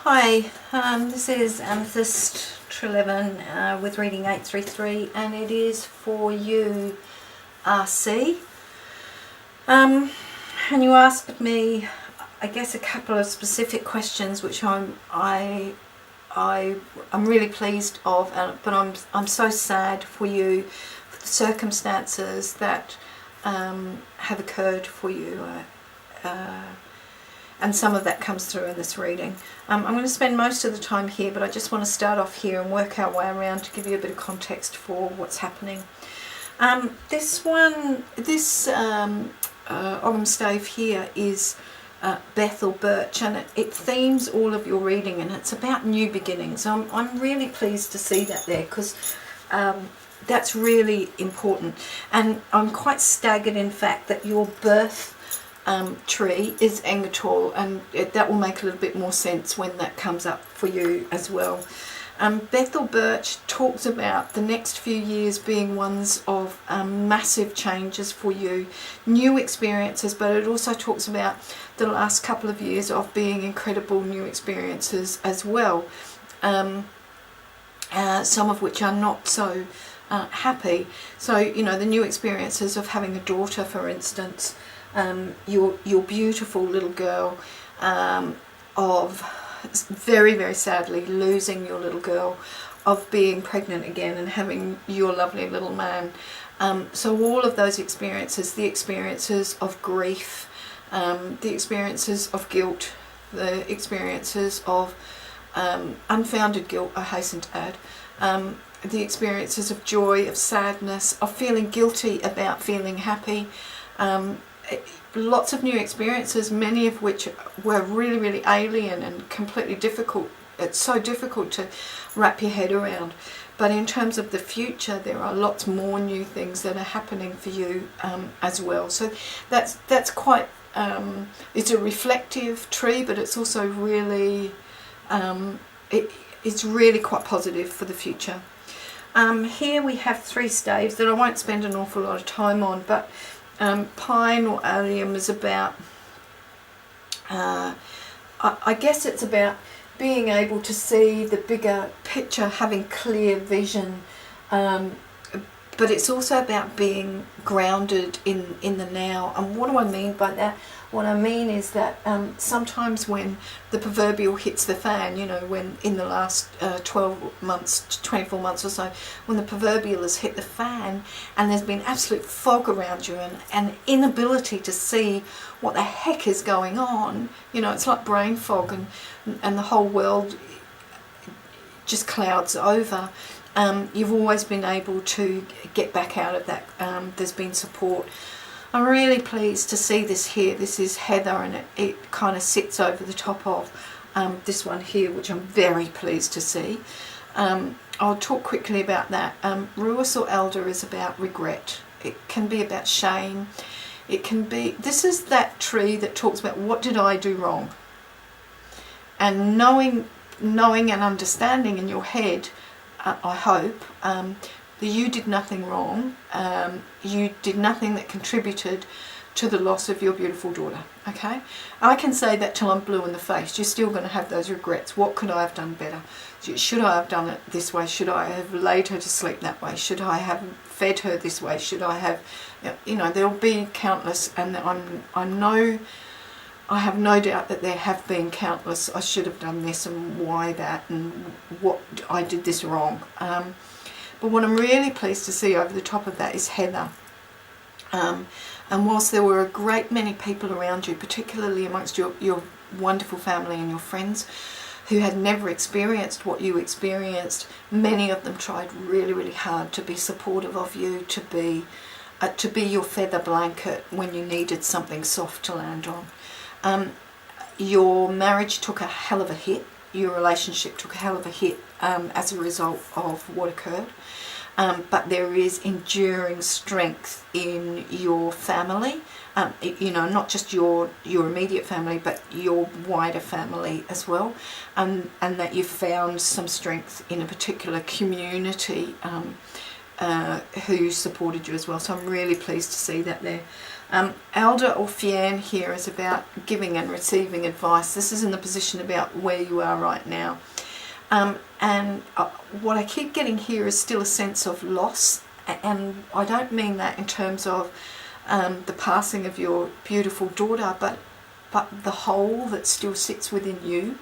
Hi, this is Amethyst Trelevan with reading 833, and it is for you, RC. And you asked me, I guess, a couple of specific questions, which I'm really pleased of, but I'm so sad for you, for the circumstances that have occurred for you. And some of that comes through in this reading. I'm going to spend most of the time here, but I just want to start off here and work our way around to give you a bit of context for what's happening. This Ogham stave here is Bethel Birch, and it themes all of your reading, and it's about new beginnings. I'm really pleased to see that there, because that's really important. And I'm quite staggered, in fact, that your birth tree is Engatol, and that will make a little bit more sense when that comes up for you as well. Bethel Birch talks about the next few years being ones of massive changes for you, new experiences, but it also talks about the last couple of years of being incredible new experiences as well, some of which are not so happy. So, you know, the new experiences of having a daughter, for instance, your beautiful little girl, of very, very sadly losing your little girl, of being pregnant again and having your lovely little man. So all of those experiences, the experiences of grief, the experiences of guilt, the experiences of unfounded guilt, I hasten to add, the experiences of joy, of sadness, of feeling guilty about feeling happy, lots of new experiences, many of which were really, really alien and completely difficult. It's so difficult to wrap your head around. But in terms of the future, there are lots more new things that are happening for you as well. So that's quite, it's a reflective tree, but it's also really, it's really quite positive for the future. Here we have 3 staves that I won't spend an awful lot of time on, but pine or allium is about, I guess it's about being able to see the bigger picture, having clear vision, but it's also about being grounded in the now. And what do I mean by that? What I mean is that sometimes when the proverbial hits the fan, you know, when in the last 12 months, 24 months or so, when the proverbial has hit the fan and there's been absolute fog around you and inability to see what the heck is going on, you know, it's like brain fog, and the whole world just clouds over. You've always been able to get back out of that. There's been support. I'm really pleased to see this here. This is heather, and it kind of sits over the top of this one here, which I'm very pleased to see. I'll talk quickly about that. Ruis or elder is about regret. It can be about shame. It can be, this is that tree that talks about what did I do wrong? And knowing and understanding in your head, I hope, that you did nothing wrong. You did nothing that contributed to the loss of your beautiful daughter. Okay, I can say that till I'm blue in the face. You're still going to have those regrets. What could I have done better? Should I have done it this way? Should I have laid her to sleep that way? Should I have fed her this way? Should I have, you know, there'll be countless, and I have no doubt that there have been countless, I should have done this and why that and what I did this wrong. But what I'm really pleased to see over the top of that is heather. And whilst there were a great many people around you, particularly amongst your wonderful family and your friends, who had never experienced what you experienced, many of them tried really, really hard to be supportive of you, to be your feather blanket when you needed something soft to land on. Your marriage took a hell of a hit. Your relationship took a hell of a hit as a result of what occurred. But there is enduring strength in your family, you know, not just your immediate family, but your wider family as well, and that you've found some strength in a particular community who supported you as well. So I'm really pleased to see that there. Elder or Fian here is about giving and receiving advice. This is in the position about where you are right now. And what I keep getting here is still a sense of loss, and I don't mean that in terms of the passing of your beautiful daughter, but the hole that still sits within you,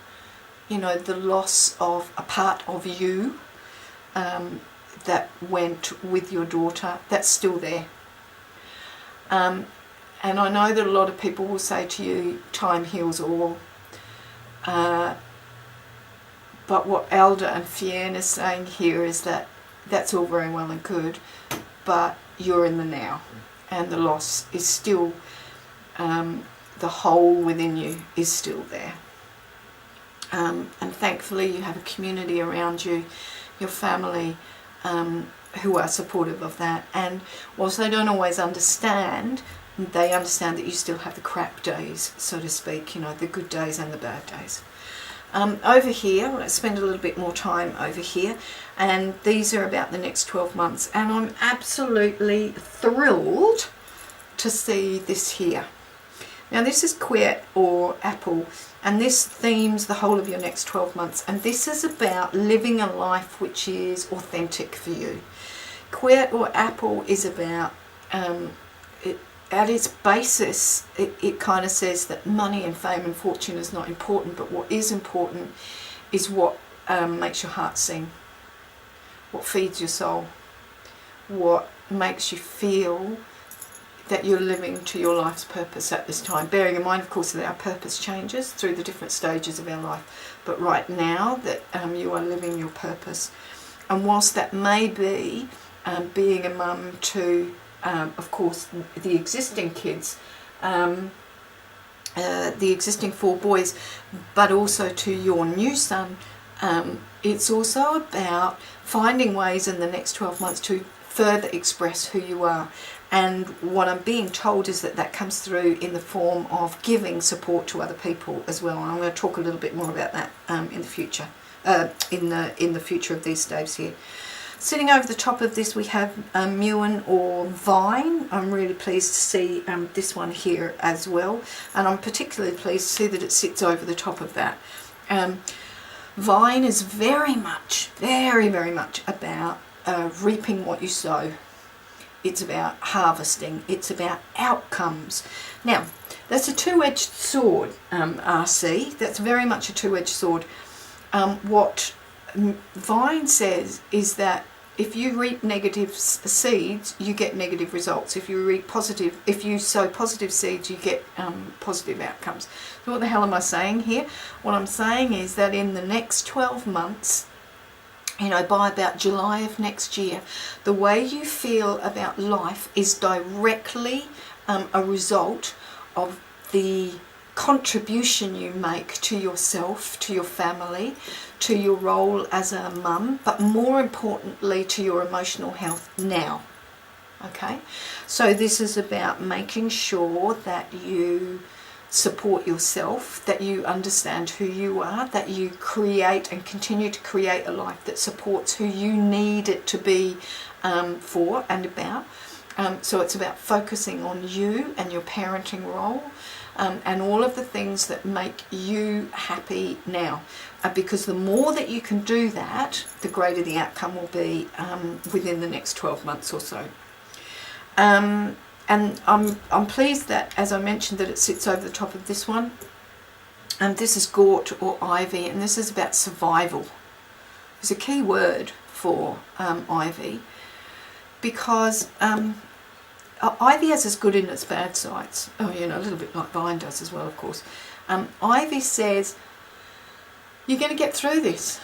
you know, the loss of a part of you that went with your daughter, that's still there. And I know that a lot of people will say to you, time heals all. But what Elder and Fian is saying here is that that's all very well and good, but you're in the now, and the loss is still, the hole within you is still there. And thankfully you have a community around you, your family, who are supportive of that. And whilst they don't always understand, they understand that you still have the crap days, so to speak, you know, the good days and the bad days. Over here, let's spend a little bit more time over here, and these are about the next 12 months, and I'm absolutely thrilled to see this here. Now this is Queer or Apple, and this themes the whole of your next 12 months, and this is about living a life which is authentic for you. Queer or Apple is about at its basis, it kind of says that money and fame and fortune is not important, but what is important is what makes your heart sing, what feeds your soul, what makes you feel that you're living to your life's purpose at this time. Bearing in mind, of course, that our purpose changes through the different stages of our life, but right now that you are living your purpose. And whilst that may be being a mum to of course the existing kids, the existing 4 boys, but also to your new son, it's also about finding ways in the next 12 months to further express who you are. And what I'm being told is that comes through in the form of giving support to other people as well. And I'm going to talk a little bit more about that in the future, in the future of these staves here. Sitting over the top of this we have Muin or Vine. I'm really pleased to see this one here as well, and I'm particularly pleased to see that it sits over the top of that. Vine is very much about reaping what you sow. It's about harvesting. It's about outcomes. Now, that's a two-edged sword, RC. That's very much a two-edged sword. What Vine says is that if you reap negative seeds, you get negative results. If you sow positive seeds, you get positive outcomes. So what the hell am I saying here? What I'm saying is that in the next 12 months, you know, by about July of next year, the way you feel about life is directly a result of the contribution you make to yourself, to your family, to your role as a mum, but more importantly to your emotional health now. Okay, so this is about making sure that you support yourself, that you understand who you are, that you create and continue to create a life that supports who you need it to be for and about. So it's about focusing on you and your parenting role, and all of the things that make you happy now. Because the more that you can do that, the greater the outcome will be within the next 12 months or so. And I'm pleased that, as I mentioned, that it sits over the top of this one. This is Gort or Ivy, and this is about survival. It's a key word for Ivy, because Ivy has its good and its bad sides. Oh, you know, a little bit like Vine does as well, of course. Ivy says, you're going to get through this.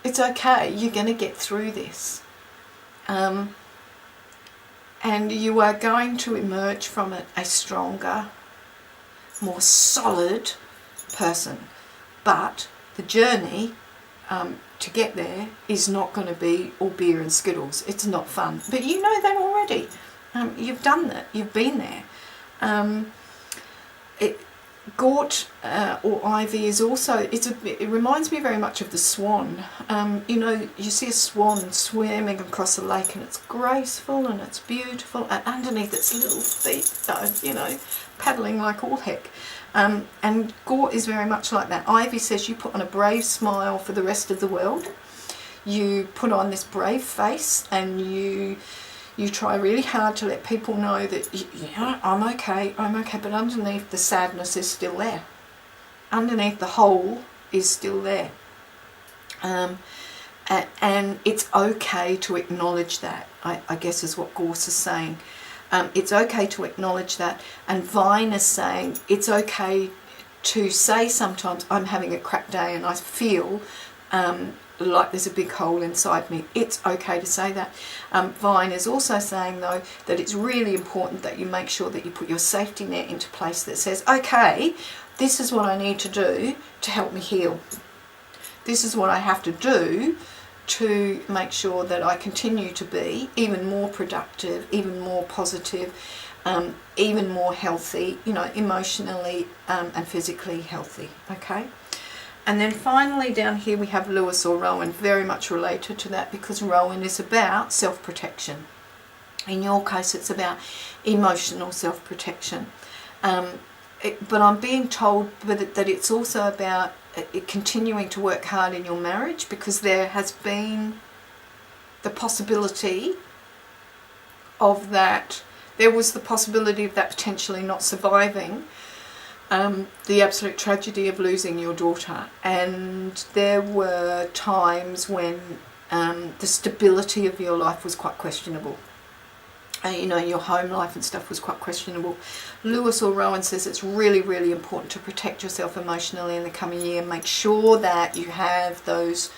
It's okay, you're going to get through this. And you are going to emerge from it a stronger, more solid person. But the journey to get there is not going to be all beer and Skittles. It's not fun. But you know that already. You've done that. You've been there. Gort or ivy is also, it reminds me very much of the swan. You know, you see a swan swimming across a lake and it's graceful and it's beautiful, and underneath its little feet, you know, paddling like all heck. And Gort is very much like that. Ivy says you put on a brave smile for the rest of the world. You put on this brave face, and you try really hard to let people know that, yeah, I'm okay, but underneath the sadness is still there. Underneath the hole is still there. And it's okay to acknowledge that, I guess is what Gorse is saying. It's okay to acknowledge that. And Vine is saying it's okay to say sometimes, I'm having a crap day and I feel like there's a big hole inside me. It's okay to say that. Vine is also saying, though, that it's really important that you make sure that you put your safety net into place that says, okay, this is what I need to do to help me heal. This is what I have to do to make sure that I continue to be even more productive, even more positive, even more healthy, you know, emotionally and physically healthy, okay? And then finally down here we have Lewis or Rowan, very much related to that, because Rowan is about self-protection. In your case it's about emotional self-protection. But I'm being told that it's also about continuing to work hard in your marriage, because there has been the possibility of that. There was the possibility of that potentially not surviving the absolute tragedy of losing your daughter, and there were times when the stability of your life was quite questionable. You know, your home life and stuff was quite questionable. Lewis or Rowan says it's really, really important to protect yourself emotionally in the coming year. Make sure that you have those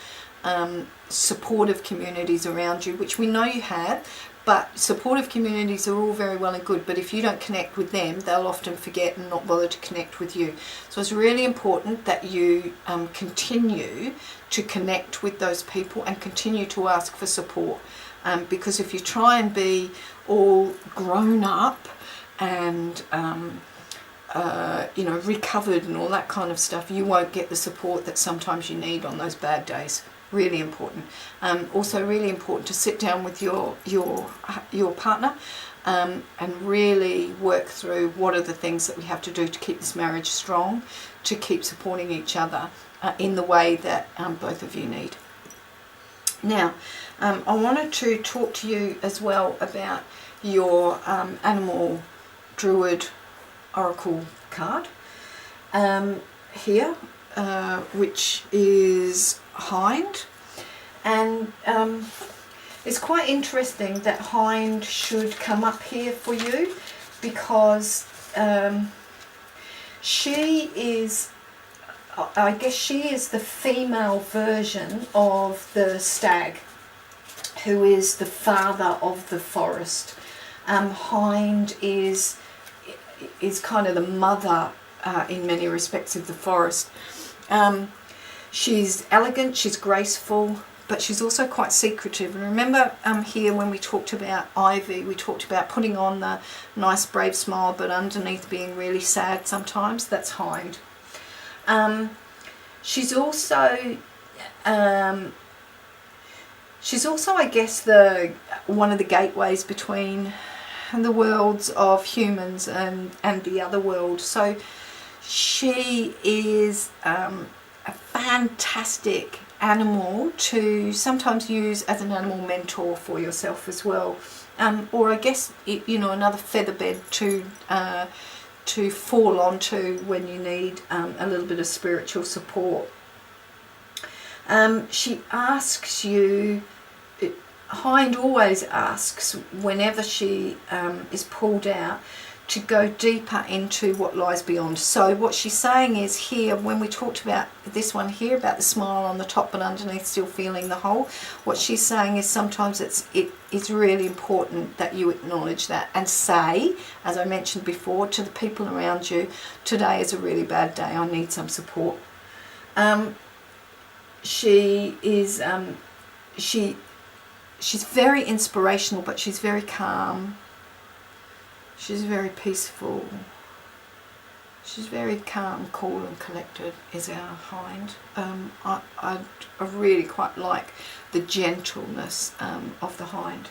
supportive communities around you, which we know you have, but supportive communities are all very well and good, but if you don't connect with them, they'll often forget and not bother to connect with you. So it's really important that you continue to connect with those people and continue to ask for support. Because if you try and be all grown up and you know, recovered and all that kind of stuff, you won't get the support that sometimes you need on those bad days. Really important. Also really important to sit down with your partner and really work through what are the things that we have to do to keep this marriage strong, to keep supporting each other in the way that both of you need. Now, I wanted to talk to you as well about your animal druid oracle card here, which is Hind, and it's quite interesting that Hind should come up here for you, because she is, I guess she is the female version of the stag, who is the father of the forest. Hind is kind of the mother in many respects of the forest. She's elegant, she's graceful, but she's also quite secretive. And remember here when we talked about Ivy, we talked about putting on the nice brave smile but underneath being really sad sometimes. That's Hind. She's also I guess one of the gateways between the worlds of humans and the other world. So she is a fantastic animal to sometimes use as an animal mentor for yourself as well, or I guess you know, another feather bed to fall onto when you need a little bit of spiritual support. She asks you, Hind always asks whenever she is pulled out, to go deeper into what lies beyond. So what she's saying is here, when we talked about this one here, about the smile on the top but underneath still feeling the hole, what she's saying is sometimes it is really important that you acknowledge that and say, as I mentioned before, to the people around you, today is a really bad day, I need some support. She is she's very inspirational, but she's very calm. She's very peaceful. She's very calm, cool and collected, is our hind. I really quite like the gentleness of the hind.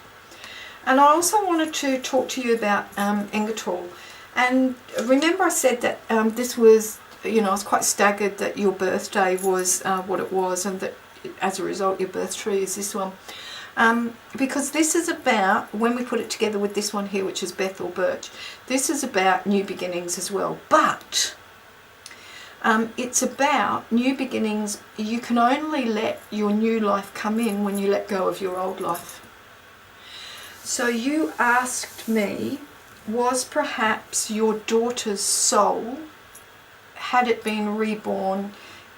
And I also wanted to talk to you about Engertall. And remember I said that this was, I was quite staggered that your birthday was what it was, and that as a result your birth tree is this one. Because this is about, when we put it together with this one here, which is Bethel Birch, this is about new beginnings as well. But it's about new beginnings. You can only let your new life come in when you let go of your old life. So you asked me, was perhaps your daughter's soul, had it been reborn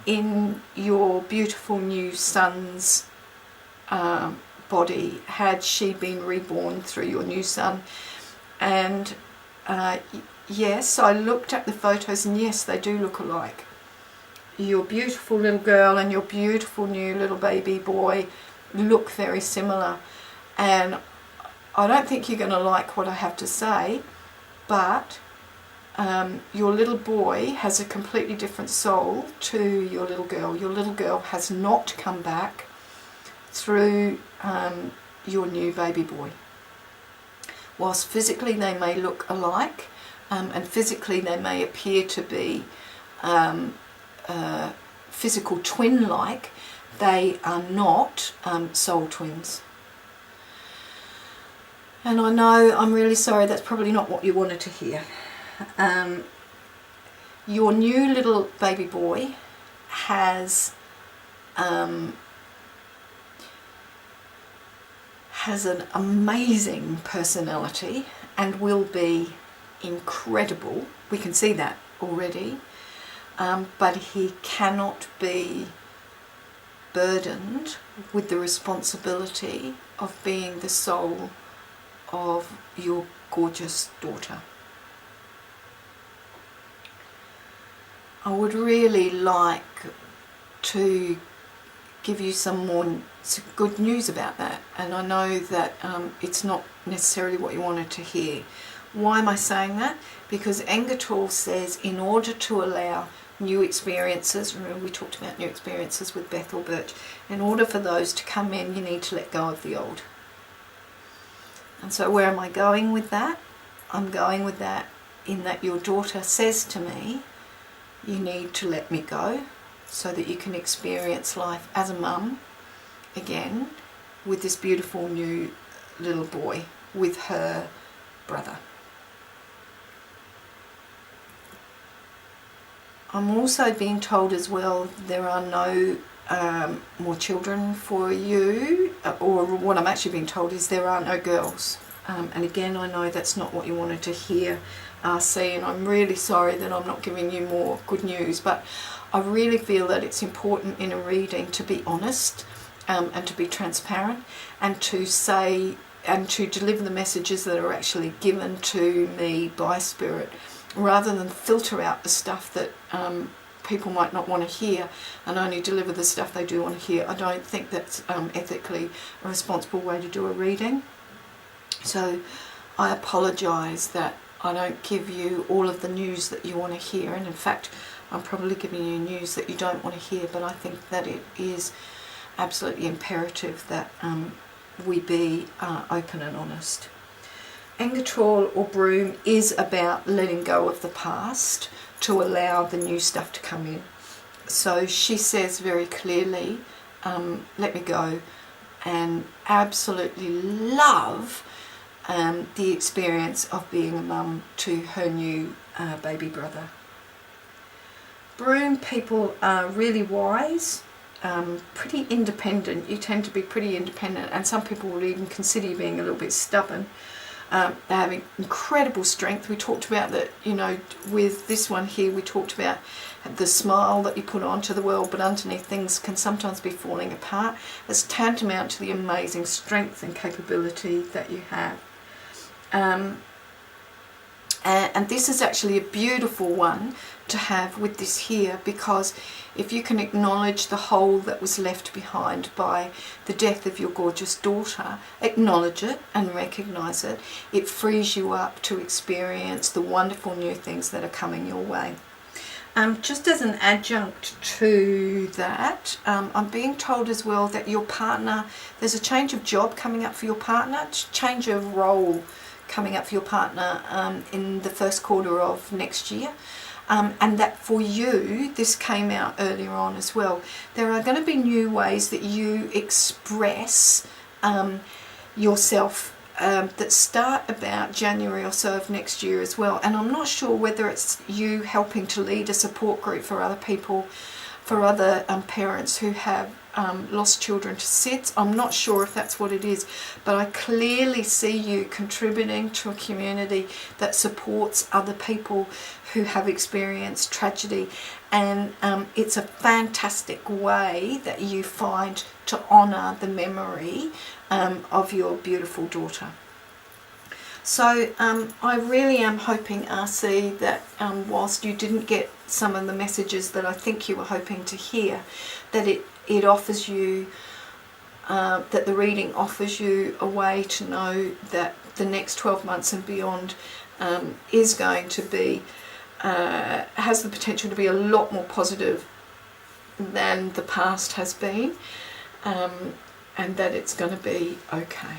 in your beautiful new son's body, had she been reborn through your new son? And yes, I looked at the photos, and yes, they do look alike. Your beautiful little girl and your beautiful new little baby boy look very similar. And I don't think you're going to like what I have to say, but your little boy has a completely different soul to your little girl. Your little girl has not come back through your new baby boy. Whilst physically they may look alike, and physically they may appear to be physical twin-like, they are not soul twins. And I know, I'm really sorry, that's probably not what you wanted to hear. Your new little baby boy has an amazing personality and will be incredible. We can see that already. But he cannot be burdened with the responsibility of being the soul of your gorgeous daughter. I would really like to give you some good news about that, and I know that it's not necessarily what you wanted to hear. Why am I saying that? Because Engertall says in order to allow new experiences, remember we talked about new experiences with Bethel Birch, in order for those to come in, you need to let go of the old. And so where am I going with that? I'm going with that in that your daughter says to me, you need to let me go so that you can experience life as a mum again with this beautiful new little boy, with her brother. I'm also being told as well there are no more children for you, or what I'm actually being told is there are no girls. And again, I know that's not what you wanted to hear, RC, and I'm really sorry that I'm not giving you more good news, but I really feel that it's important in a reading to be honest and to be transparent, and to say and to deliver the messages that are actually given to me by Spirit, rather than filter out the stuff that people might not want to hear and only deliver the stuff they do want to hear. I don't think that's ethically a responsible way to do a reading. So I apologise that I don't give you all of the news that you want to hear, and in fact I'm probably giving you news that you don't want to hear, but I think that it is absolutely imperative that we be open and honest. Engertall or broom is about letting go of the past to allow the new stuff to come in. So she says very clearly, let me go, and absolutely love the experience of being a mum to her new baby brother. Broom people are really wise, pretty independent. You tend to be pretty independent, and some people will even consider you being a little bit stubborn. They have incredible strength. We talked about that, with this one here, we talked about the smile that you put onto the world, but underneath things can sometimes be falling apart. It's tantamount to the amazing strength and capability that you have. And this is actually a beautiful one to have with this here, because if you can acknowledge the hole that was left behind by the death of your gorgeous daughter, acknowledge it and recognize it, it frees you up to experience the wonderful new things that are coming your way. Just as an adjunct to that, I'm being told as well that your partner, there's a change of job coming up for your partner, change of role coming up for your partner in the first quarter of next year. And that for you, this came out earlier on as well, there are going to be new ways that you express yourself that start about January or so of next year as well. And I'm not sure whether it's you helping to lead a support group for other people, for other parents who have lost children to SIDS. I'm not sure if that's what it is, but I clearly see you contributing to a community that supports other people who have experienced tragedy, and it's a fantastic way that you find to honour the memory of your beautiful daughter. So I really am hoping, RC, that whilst you didn't get some of the messages that I think you were hoping to hear, that it offers you, that the reading offers you a way to know that the next 12 months and beyond is going to be, has the potential to be a lot more positive than the past has been, and that it's going to be okay.